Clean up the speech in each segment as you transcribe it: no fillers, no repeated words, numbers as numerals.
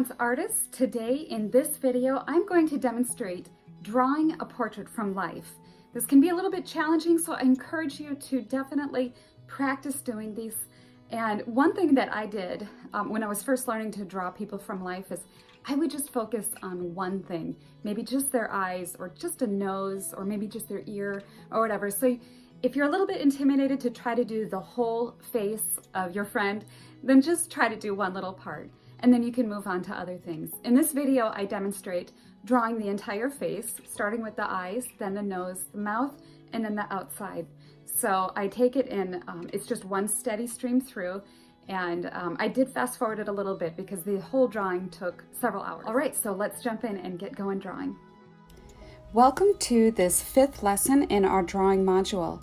Renaissance artist. Today in this video, I'm going to demonstrate drawing a portrait from life. This can be a little bit challenging, so I encourage you to definitely practice doing these. And one thing that I did when I was first learning to draw people from life is I would just focus on one thing, maybe just their eyes or just a nose or maybe just their ear or whatever. So if you're a little bit intimidated to try to do the whole face of your friend, then just try to do one little part and then you can move on to other things. In this video, I demonstrate drawing the entire face, starting with the eyes, then the nose, the mouth, and then the outside. So I take it in, it's just one steady stream through, and I did fast forward it a little bit because the whole drawing took several hours. All right, so let's jump in and get going drawing. Welcome to this 5th lesson in our drawing module.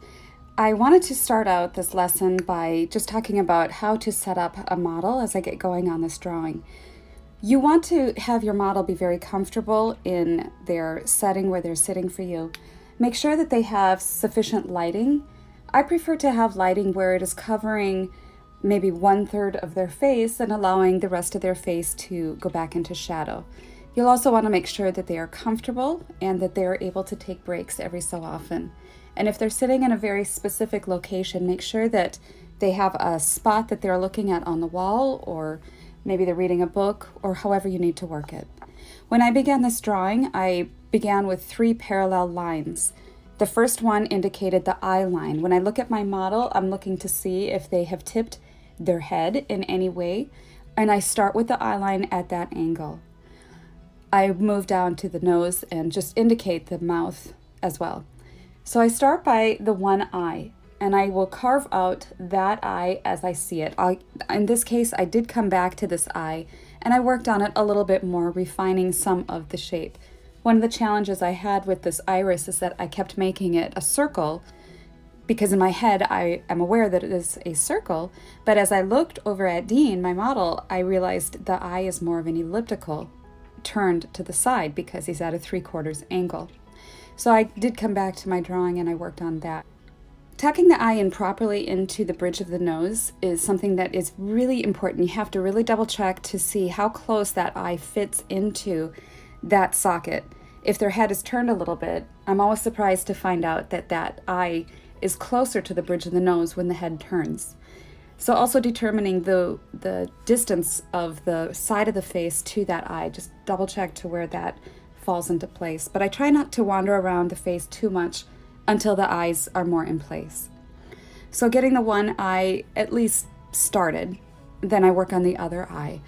I wanted to start out this lesson by just talking about how to set up a model as I get going on this drawing. You want to have your model be very comfortable in their setting where they're sitting for you. Make sure that they have sufficient lighting. I prefer to have lighting where it is covering maybe 1/3 of their face and allowing the rest of their face to go back into shadow. You'll also want to make sure that they are comfortable and that they are able to take breaks every so often. And if they're sitting in a very specific location, make sure that they have a spot that they're looking at on the wall, or maybe they're reading a book, or however you need to work it. When I began this drawing, I began with 3 parallel lines. The first one indicated the eye line. When I look at my model, I'm looking to see if they have tipped their head in any way, and I start with the eye line at that angle. I move down to the nose and just indicate the mouth as well. So I start by the one eye, and I will carve out that eye as I see it. In this case, I did come back to this eye, and I worked on it a little bit more, refining some of the shape. One of the challenges I had with this iris is that I kept making it a circle, because in my head I am aware that it is a circle, but as I looked over at Dean, my model, I realized the eye is more of an elliptical, turned to the side because he's at a 3/4 angle. So I did come back to my drawing and I worked on that. Tucking the eye in properly into the bridge of the nose is something that is really important. You have to really double check to see how close that eye fits into that socket. If their head is turned a little bit, I'm always surprised to find out that that eye is closer to the bridge of the nose when the head turns. So also determining the distance of the side of the face to that eye, just double check to where that falls into place. But I try not to wander around the face too much until the eyes are more in place. So getting the one eye at least started, then I work on the other eye.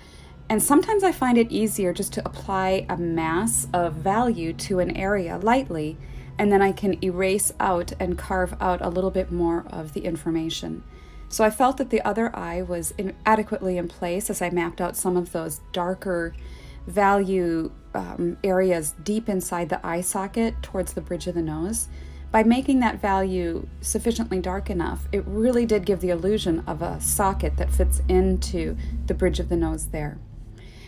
And sometimes I find it easier just to apply a mass of value to an area lightly, and then I can erase out and carve out a little bit more of the information. So I felt that the other eye was adequately in place as I mapped out some of those darker value areas deep inside the eye socket towards the bridge of the nose. By making that value sufficiently dark enough, it really did give the illusion of a socket that fits into the bridge of the nose there.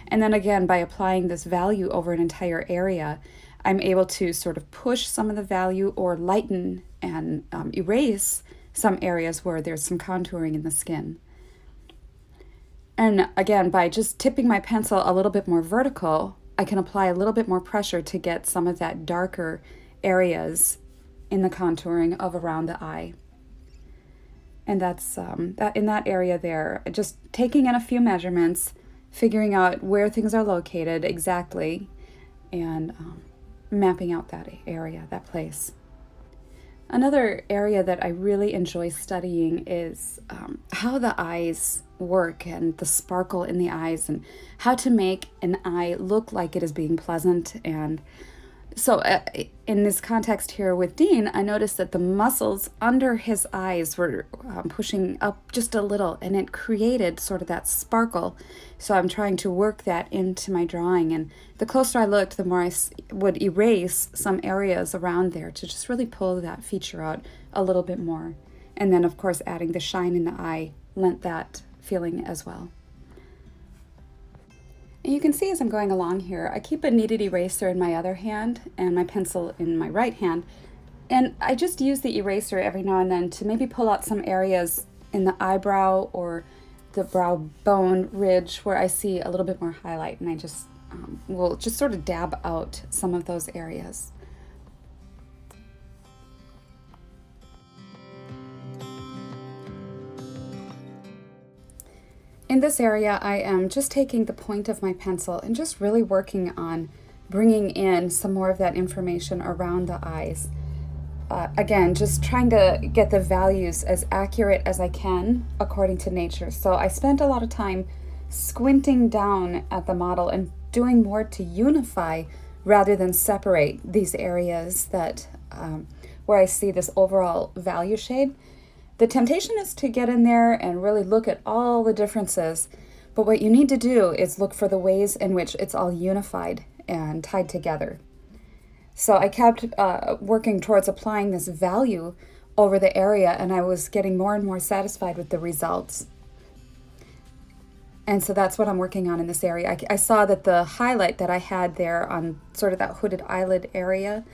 And then again, by applying this value over an entire area, I'm able to sort of push some of the value or lighten and erase some areas where there's some contouring in the skin. And again, by just tipping my pencil a little bit more vertical, I can apply a little bit more pressure to get some of that darker areas in the contouring of around the eye. And that's that in that area there, just taking in a few measurements, figuring out where things are located exactly, and mapping out that area, that place. Another area that I really enjoy studying is how the eyes work and the sparkle in the eyes and how to make an eye look like it is being pleasant. And so in this context here with Dean, I noticed that the muscles under his eyes were pushing up just a little, and it created sort of that sparkle. So I'm trying to work that into my drawing, and the closer I looked, the more I would erase some areas around there to just really pull that feature out a little bit more. And then of course adding the shine in the eye lent that feeling as well. And you can see as I'm going along here, I keep a kneaded eraser in my other hand and my pencil in my right hand, and I just use the eraser every now and then to maybe pull out some areas in the eyebrow or the brow bone ridge where I see a little bit more highlight, and I just will just sort of dab out some of those areas. In this area, I am just taking the point of my pencil and just really working on bringing in some more of that information around the eyes. Again, just trying to get the values as accurate as I can according to nature. So I spent a lot of time squinting down at the model and doing more to unify rather than separate these areas that where I see this overall value shade. The temptation is to get in there and really look at all the differences, but what you need to do is look for the ways in which it's all unified and tied together. So I kept working towards applying this value over the area, and I was getting more and more satisfied with the results. And so that's what I'm working on in this area. I saw that the highlight that I had there on sort of that hooded eyelid area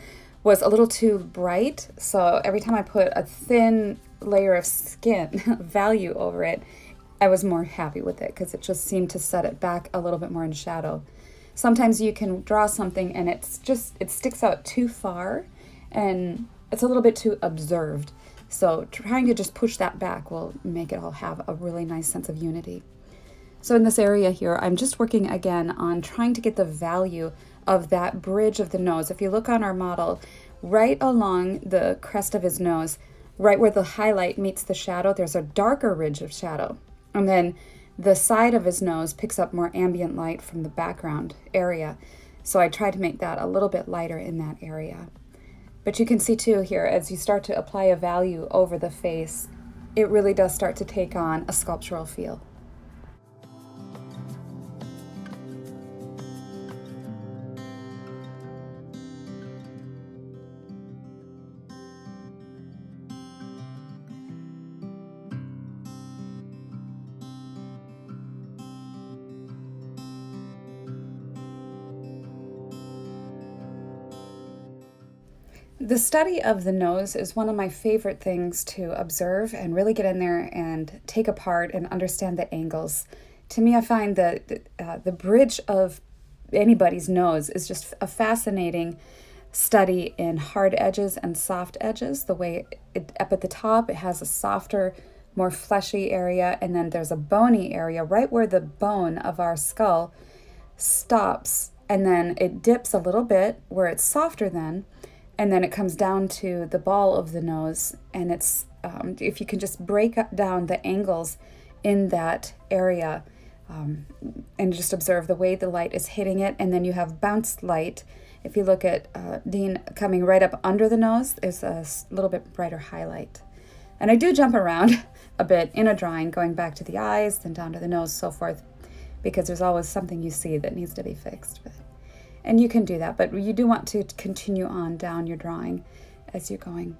was a little too bright. So every time I put a thin layer of skin value over it, I was more happy with it because it just seemed to set it back a little bit more in shadow. Sometimes you can draw something and it sticks out too far and it's a little bit too observed. So trying to just push that back will make it all have a really nice sense of unity. So in this area here, I'm just working again on trying to get the value of that bridge of the nose. If you look on our model, right along the crest of his nose, right where the highlight meets the shadow, there's a darker ridge of shadow. And then the side of his nose picks up more ambient light from the background area. So I tried to make that a little bit lighter in that area. But you can see too here, as you start to apply a value over the face, it really does start to take on a sculptural feel. The study of the nose is one of my favorite things to observe and really get in there and take apart and understand the angles. To me, I find that the bridge of anybody's nose is just a fascinating study in hard edges and soft edges. The way up at the top, it has a softer, more fleshy area, and then there's a bony area right where the bone of our skull stops, and then it dips a little bit where it's softer then. And then it comes down to the ball of the nose, and it's if you can just break down the angles in that area and just observe the way the light is hitting it, and then you have bounced light. If you look at Dean coming right up under the nose, there's a little bit brighter highlight. And I do jump around a bit in a drawing, going back to the eyes, then down to the nose, so forth, because there's always something you see that needs to be fixed. And you can do that, but you do want to continue on down your drawing as you're going.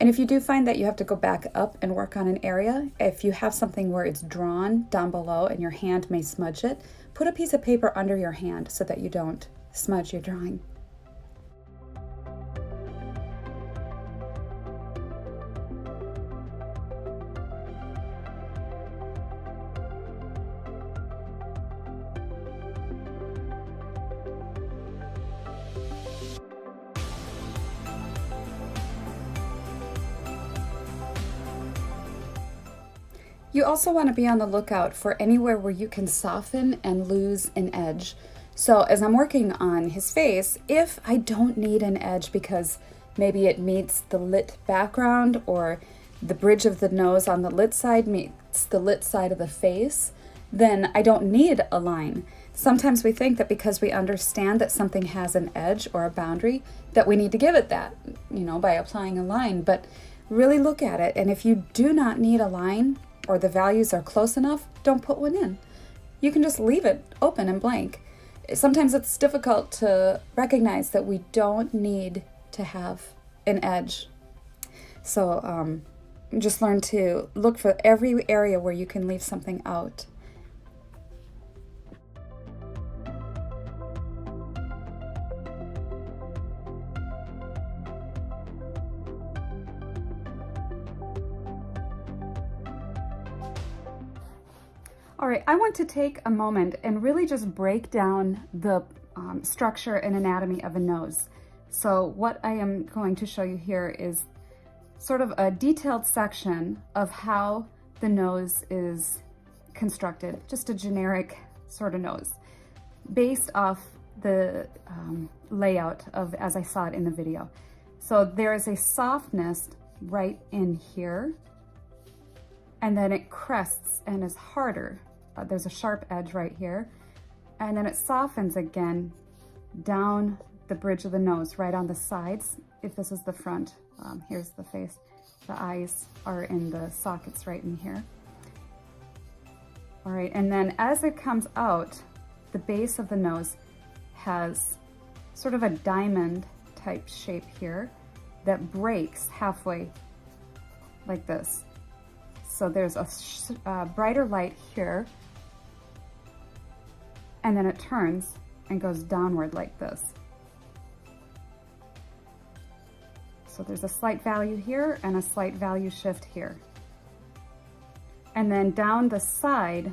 And if you do find that you have to go back up and work on an area, if you have something where it's drawn down below and your hand may smudge it, put a piece of paper under your hand so that you don't smudge your drawing. You also want to be on the lookout for anywhere where you can soften and lose an edge. So as I'm working on his face, if I don't need an edge because maybe it meets the lit background or the bridge of the nose on the lit side meets the lit side of the face, then I don't need a line. Sometimes we think that because we understand that something has an edge or a boundary, that we need to give it that, by applying a line. But really look at it, and if you do not need a line, or the values are close enough, don't put one in. You can just leave it open and blank. Sometimes it's difficult to recognize that we don't need to have an edge. So just learn to look for every area where you can leave something out. All right, I want to take a moment and really just break down the structure and anatomy of a nose. So what I am going to show you here is sort of a detailed section of how the nose is constructed, just a generic sort of nose, based off the layout of as I saw it in the video. So there is a softness right in here, and then it crests and is harder. There's a sharp edge right here, and then it softens again down the bridge of the nose, right on the sides. If this is the front, here's the face. The eyes are in the sockets right in here. All right, and then as it comes out, the base of the nose has sort of a diamond type shape here that breaks halfway like this. So there's a brighter light here, and then it turns and goes downward like this. So there's a slight value here and a slight value shift here. And then down the side,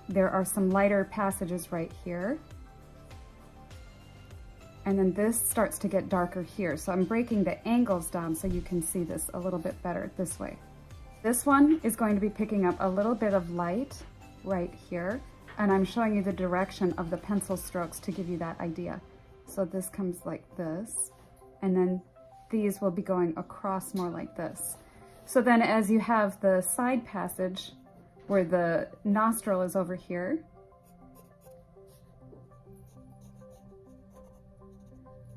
there are some lighter passages right here. And then this starts to get darker here. So I'm breaking the angles down so you can see this a little bit better this way. This one is going to be picking up a little bit of light right here. And I'm showing you the direction of the pencil strokes to give you that idea. So this comes like this, and then these will be going across more like this. So then as you have the side passage where the nostril is over here,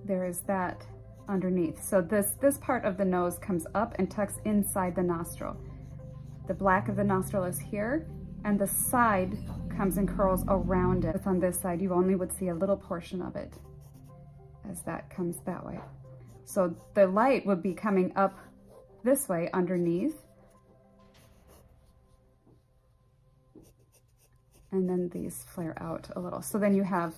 there is that underneath. So this part of the nose comes up and tucks inside the nostril. The black of the nostril is here, and the side comes and curls around it. On this side, you only would see a little portion of it as that comes that way. So the light would be coming up this way underneath, and then these flare out a little. So then you have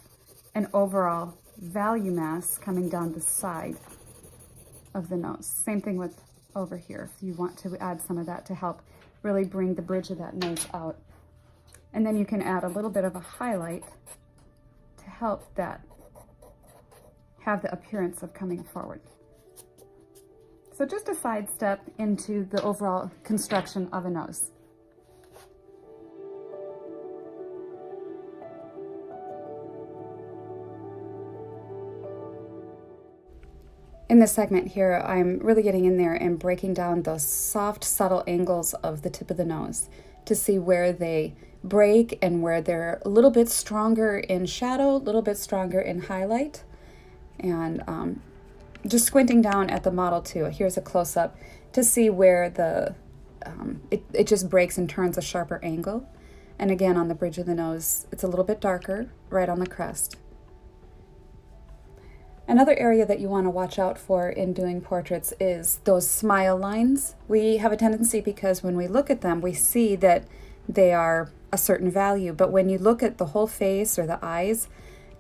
an overall value mass coming down the side of the nose. Same thing with over here, if you want to add some of that to help really bring the bridge of that nose out. And then you can add a little bit of a highlight to help that have the appearance of coming forward. So just a sidestep into the overall construction of a nose. In this segment here, I'm really getting in there and breaking down those soft, subtle angles of the tip of the nose to see where they break and where they're a little bit stronger in shadow, a little bit stronger in highlight. And just squinting down at the model too. Here's a close-up to see where the it just breaks and turns a sharper angle. And again, on the bridge of the nose, it's a little bit darker right on the crest. Another area that you want to watch out for in doing portraits is those smile lines. We have a tendency, because when we look at them, we see that they are a certain value, but when you look at the whole face or the eyes,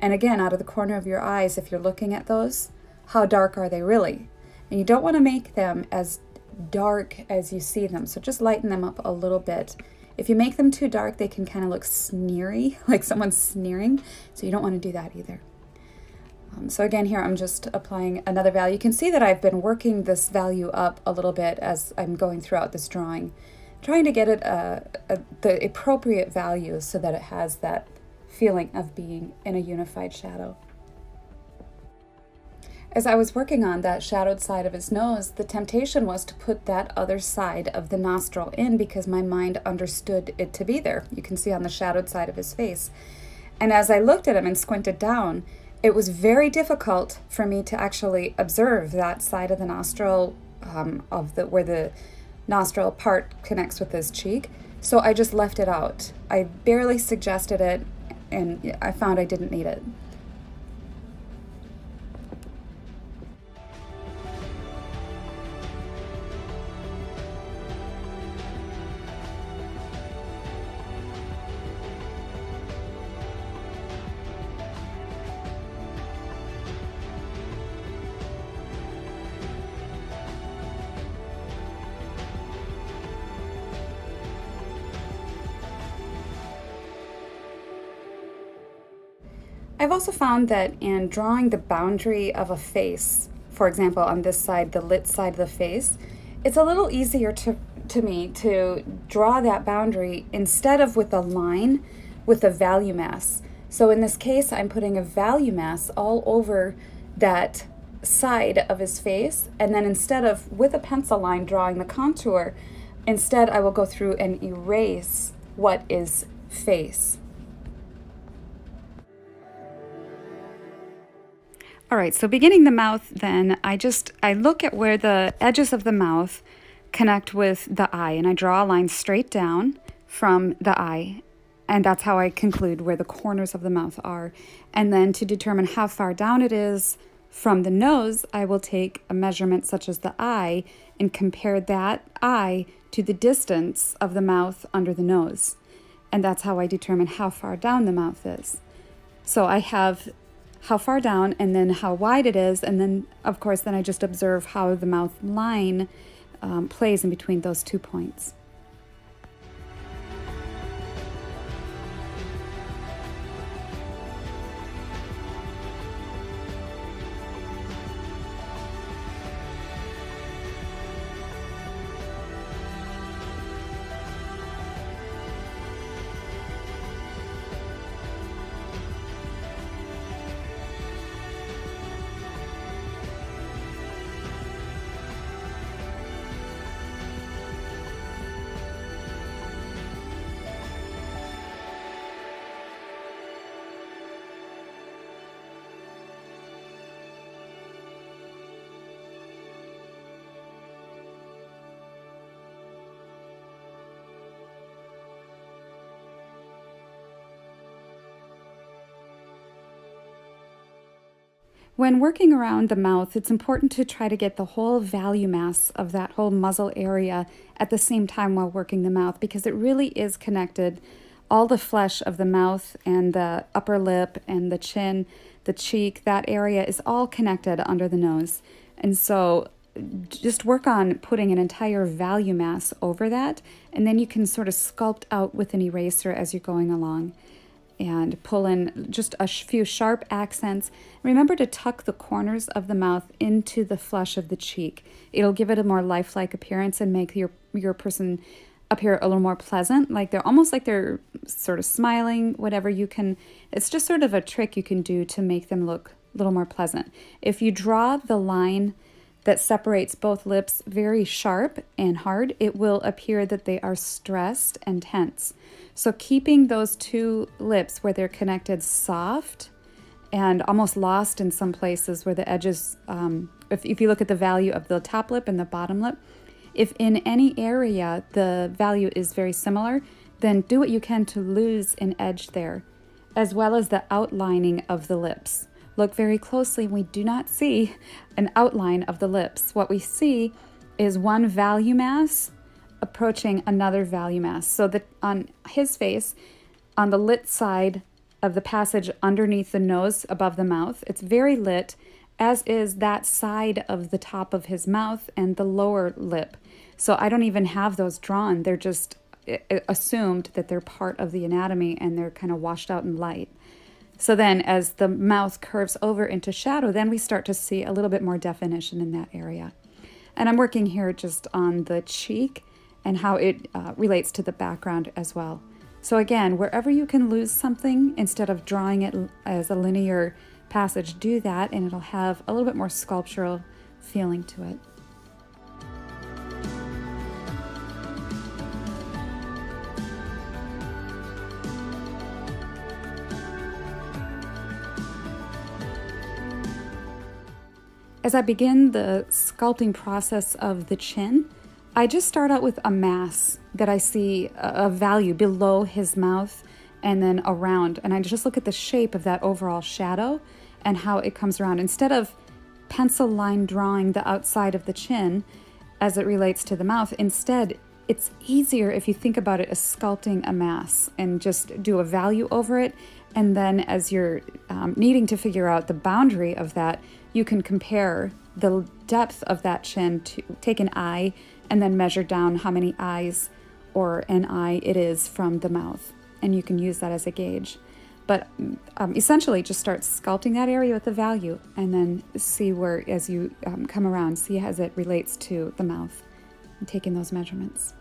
and again, out of the corner of your eyes, if you're looking at those, how dark are they really? And you don't want to make them as dark as you see them, so just lighten them up a little bit. If you make them too dark, they can kind of look sneery, like someone's sneering, so you don't want to do that either. So again, here I'm just applying another value. You can see that I've been working this value up a little bit as I'm going throughout this drawing, trying to get it the appropriate value so that it has that feeling of being in a unified shadow. As I was working on that shadowed side of his nose, the temptation was to put that other side of the nostril in because my mind understood it to be there. You can see on the shadowed side of his face. And as I looked at him and squinted down, it was very difficult for me to actually observe that side of the nostril, where the nostril part connects with his cheek. So I just left it out. I barely suggested it, and I found I didn't need it. I've also found that in drawing the boundary of a face, for example, on this side, the lit side of the face, it's a little easier to me to draw that boundary instead of with a line with a value mass. So in this case, I'm putting a value mass all over that side of his face, and then instead of with a pencil line drawing the contour, instead I will go through and erase what is face. All right, so beginning the mouth, then I look at where the edges of the mouth connect with the eye, and I draw a line straight down from the eye, and that's how I conclude where the corners of the mouth are. And then to determine how far down it is from the nose, I will take a measurement such as the eye and compare that eye to the distance of the mouth under the nose. And that's how I determine how far down the mouth is. So I have how far down and then how wide it is, and then of course then I just observe how the mouth line plays in between those 2 points. When working around the mouth, it's important to try to get the whole value mass of that whole muzzle area at the same time while working the mouth, because it really is connected. All the flesh of the mouth and the upper lip and the chin, the cheek, that area is all connected under the nose. And so just work on putting an entire value mass over that, and then you can sort of sculpt out with an eraser as you're going along. And pull in just a few sharp accents. Remember to tuck the corners of the mouth into the flesh of the cheek. It'll give it a more lifelike appearance and make your person appear a little more pleasant, like they're almost like they're sort of smiling, whatever you can. It's just sort of a trick you can do to make them look a little more pleasant. If you draw the line that separates both lips very sharp and hard, it will appear that they are stressed and tense. So keeping those two lips where they're connected soft and almost lost in some places where the edges, if you look at the value of the top lip and the bottom lip, if in any area the value is very similar, then do what you can to lose an edge there, as well as the outlining of the lips. Look very closely. We do not see an outline of the lips. What we see is one value mass approaching another value mass. So that on his face, on the lit side of the passage underneath the nose above the mouth, it's very lit, as is that side of the top of his mouth and the lower lip. So I don't even have those drawn. They're just assumed that they're part of the anatomy and they're kind of washed out in light. So then as the mouth curves over into shadow, then we start to see a little bit more definition in that area. And I'm working here just on the cheek and how it relates to the background as well. So again, wherever you can lose something, instead of drawing it as a linear passage, do that and it'll have a little bit more sculptural feeling to it. As I begin the sculpting process of the chin, I just start out with a mass that I see a value below his mouth and then around. And I just look at the shape of that overall shadow and how it comes around. Instead of pencil line drawing the outside of the chin as it relates to the mouth, instead it's easier if you think about it as sculpting a mass and just do a value over it. And then as you're needing to figure out the boundary of that, you can compare the depth of that chin to take an eye and then measure down how many eyes or an eye it is from the mouth. And you can use that as a gauge. But essentially just start sculpting that area with the value, and then see where, as you come around, see as it relates to the mouth, and taking those measurements.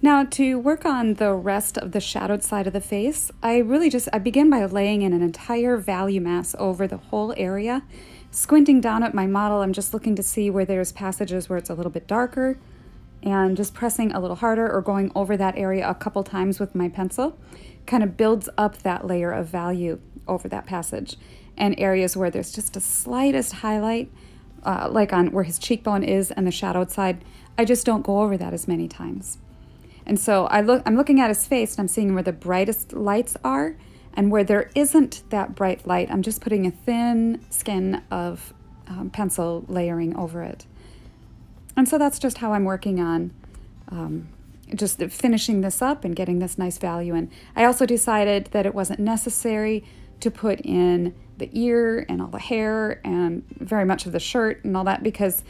Now, to work on the rest of the shadowed side of the face, I begin by laying in an entire value mass over the whole area. Squinting down at my model, I'm just looking to see where there's passages where it's a little bit darker, and just pressing a little harder or going over that area a couple times with my pencil kind of builds up that layer of value over that passage. And areas where there's just the slightest highlight, like on where his cheekbone is and the shadowed side, I just don't go over that as many times. And so I'm looking at his face and I'm seeing where the brightest lights are, and where there isn't that bright light, I'm just putting a thin skin of pencil layering over it. And so that's just how I'm working on just finishing this up and getting this nice value in. I also decided that it wasn't necessary to put in the ear and all the hair and very much of the shirt and all that, because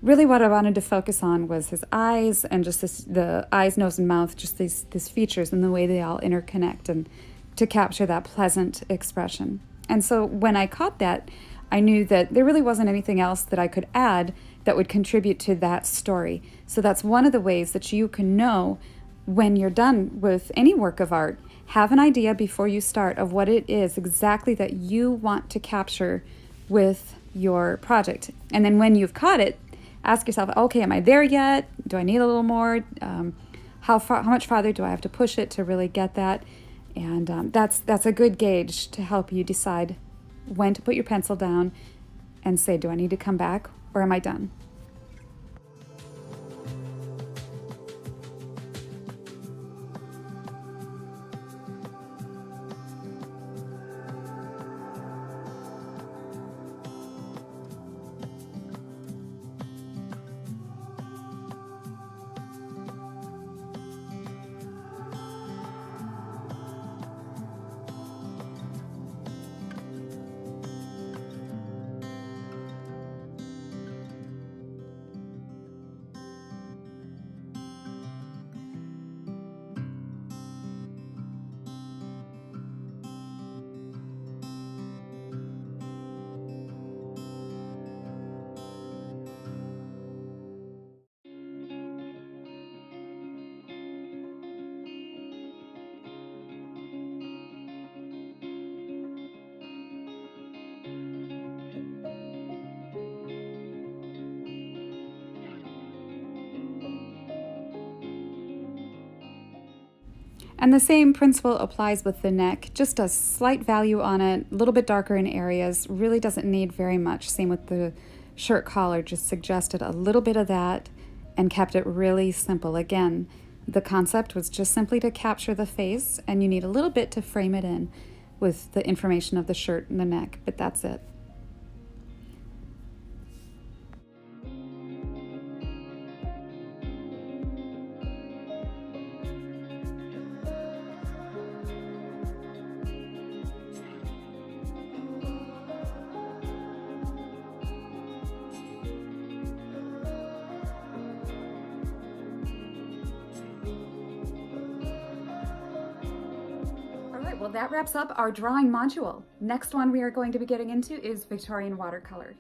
really what I wanted to focus on was his eyes and just the eyes, nose, and mouth, just these features and the way they all interconnect, and to capture that pleasant expression. And so when I caught that, I knew that there really wasn't anything else that I could add that would contribute to that story. So that's one of the ways that you can know when you're done with any work of art. Have an idea before you start of what it is exactly that you want to capture with your project. And then when you've caught it, ask yourself, okay, am I there yet? Do I need a little more? How much farther do I have to push it to really get that? And that's a good gauge to help you decide when to put your pencil down and say, do I need to come back, or am I done? And the same principle applies with the neck, just a slight value on it, a little bit darker in areas, really doesn't need very much. Same with the shirt collar just suggested a little bit of that and kept it really simple. Again, the concept was just simply to capture the face, and you need a little bit to frame it in with the information of the shirt and the neck, but that's it. Well, that wraps up our drawing module. Next one we are going to be getting into is Victorian watercolor.